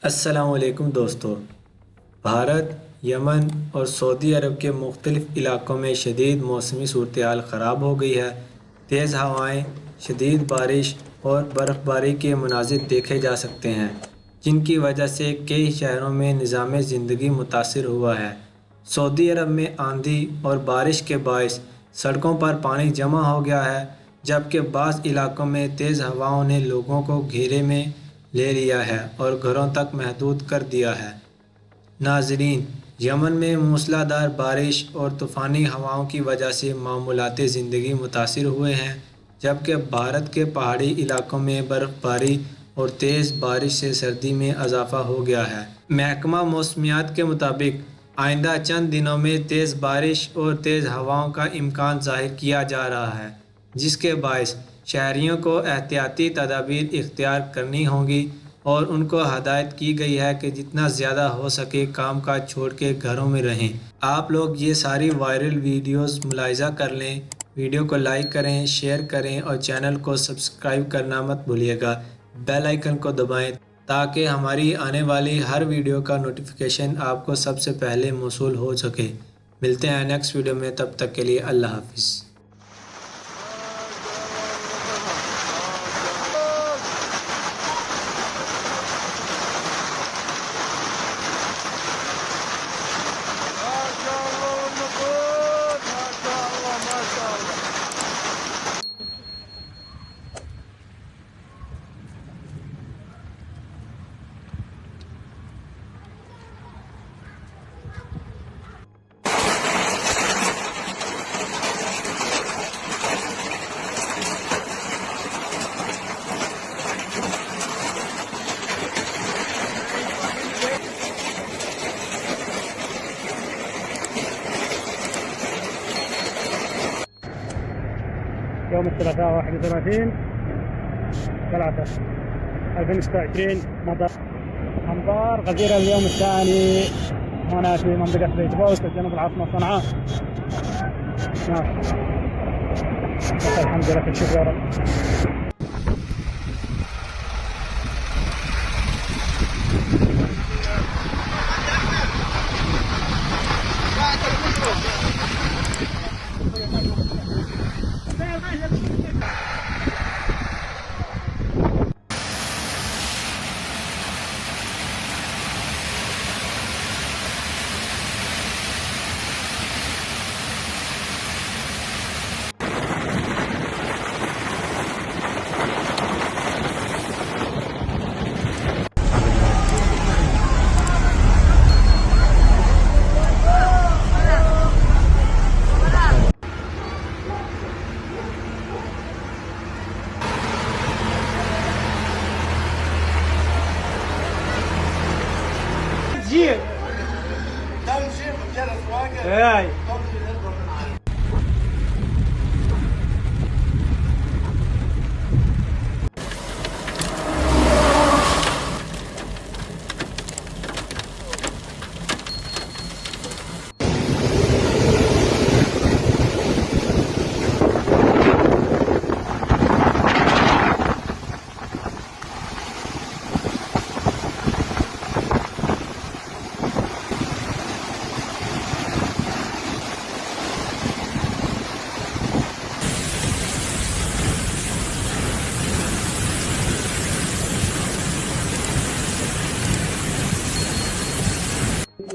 السلام علیکم دوستو۔ بھارت، یمن اور سعودی عرب کے مختلف علاقوں میں شدید موسمی صورتحال خراب ہو گئی ہے۔ تیز ہوائیں، شدید بارش اور برف باری کے مناظر دیکھے جا سکتے ہیں، جن کی وجہ سے کئی شہروں میں نظام زندگی متاثر ہوا ہے۔ سعودی عرب میں آندھی اور بارش کے باعث سڑکوں پر پانی جمع ہو گیا ہے، جبکہ بعض علاقوں میں تیز ہواؤں نے لوگوں کو گھیرے میں لے لیا ہے اور گھروں تک محدود کر دیا ہے۔ ناظرین، یمن میں موسلا دھار بارش اور طوفانی ہواؤں کی وجہ سے معمولات زندگی متاثر ہوئے ہیں، جبکہ بھارت کے پہاڑی علاقوں میں برف باری اور تیز بارش سے سردی میں اضافہ ہو گیا ہے۔ محکمہ موسمیات کے مطابق آئندہ چند دنوں میں تیز بارش اور تیز ہواؤں کا امکان ظاہر کیا جا رہا ہے، جس کے باعث شہریوں کو احتیاطی تدابیر اختیار کرنی ہوں گی اور ان کو ہدایت کی گئی ہے کہ جتنا زیادہ ہو سکے کام کاج چھوڑ کے گھروں میں رہیں۔ آپ لوگ یہ ساری وائرل ویڈیوز ملاحظہ کر لیں، ویڈیو کو لائک کریں، شیئر کریں اور چینل کو سبسکرائب کرنا مت بھولیے گا۔ بیل آئیکن کو دبائیں تاکہ ہماری آنے والی ہر ویڈیو کا نوٹیفیکیشن آپ کو سب سے پہلے موصول ہو سکے۔ ملتے ہیں نیکسٹ ویڈیو میں، تب تک کے لیے اللہ حافظ۔ يوم الثلاثاء 31/3/2026 مطر أمطار غزيرة اليوم الثاني هنا في منطقة بيت بوس جنوب العاصمة صنعاء. الحمد لله، كل شكر يا رب.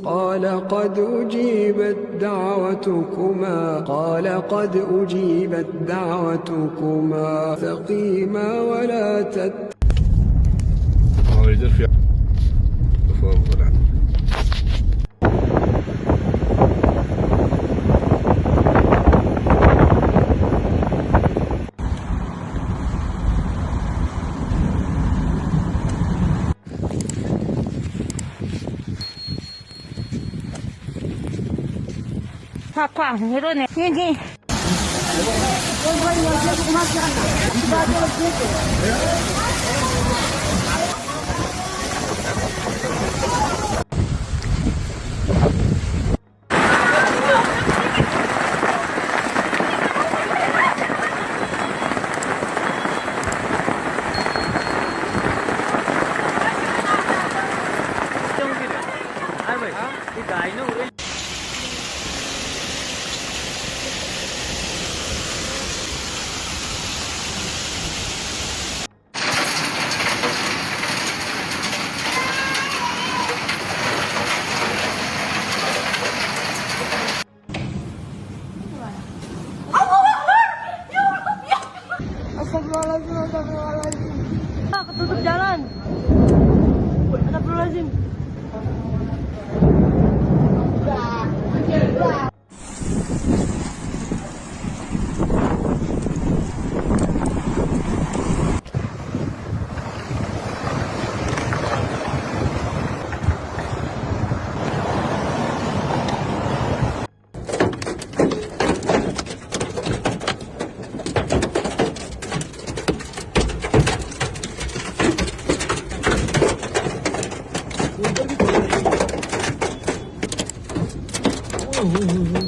قال قد أجيبت دعوتكما فقيما ولا Astagfirullahaladzim, astagfirullahaladzim. Ah, ketutup jalan. Astagfirullahaladzim. Oh,